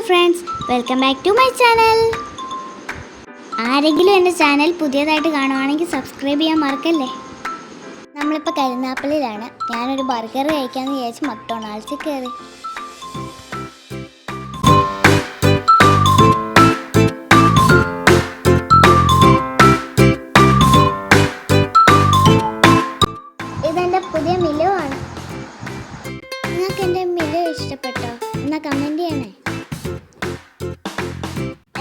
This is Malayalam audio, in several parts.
Friends, welcome back to my channel. ആരെങ്കിലും എൻ്റെ ചാനൽ പുതിയതായിട്ട് കാണുവാണെങ്കിൽ സബ്സ്ക്രൈബ് ചെയ്യാൻ മറക്കല്ലേ. നമ്മളിപ്പോൾ കരുനാപ്പള്ളിയിലാണ്. ഞാനൊരു ബർഗർ കഴിക്കാമെന്ന് വിചാരിച്ച് മക്ഡൊണാൾഡ്സിൽ കയറി. ഇതെൻ്റെ പുതിയ മിലോ ആണ്. നിങ്ങൾക്ക് എൻ്റെ മിലോ ഇഷ്ടപ്പെട്ടോ? എന്നാൽ കമൻറ്റ് ചെയ്യണേ.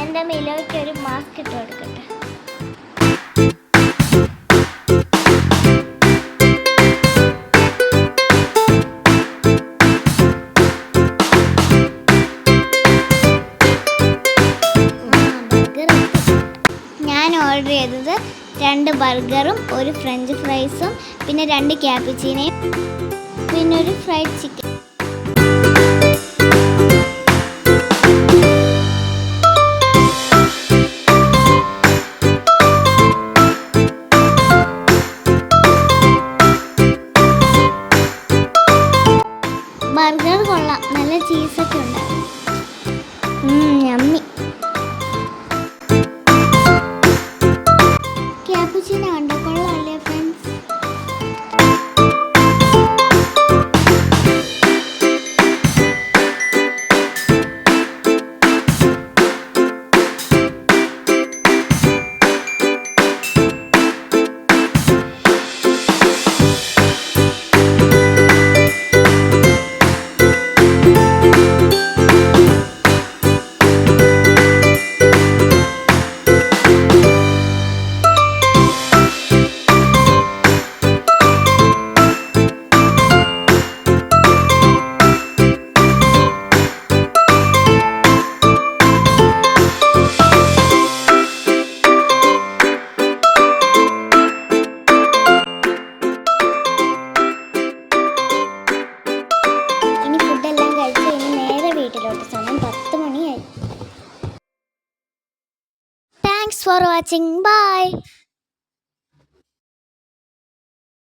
എൻ്റെ മിലോയ്ക്ക് ഒരു മാസ്ക് ഇട്ട് കൊടുക്കട്ടെ. ഞാൻ ഓർഡർ ചെയ്തത് 2 ബർഗറും ഒരു ഫ്രഞ്ച് ഫ്രൈസും പിന്നെ 2 ക്യാപിച്ചീനയും പിന്നെ ഒരു ഫ്രൈഡ് ചിക്കൻ. ബർഗർ കൊള്ളാം, നല്ല ചീസൊക്കെ ഉണ്ടായിരുന്നു. യമ്മി. ക്യാപുച്ചിനോ കണ്ടോ? കൊള്ളാമല്ലേ ഫ്രണ്ട്സ്? സമയം 10 മണിയായി. Thanks for watching. ബൈ.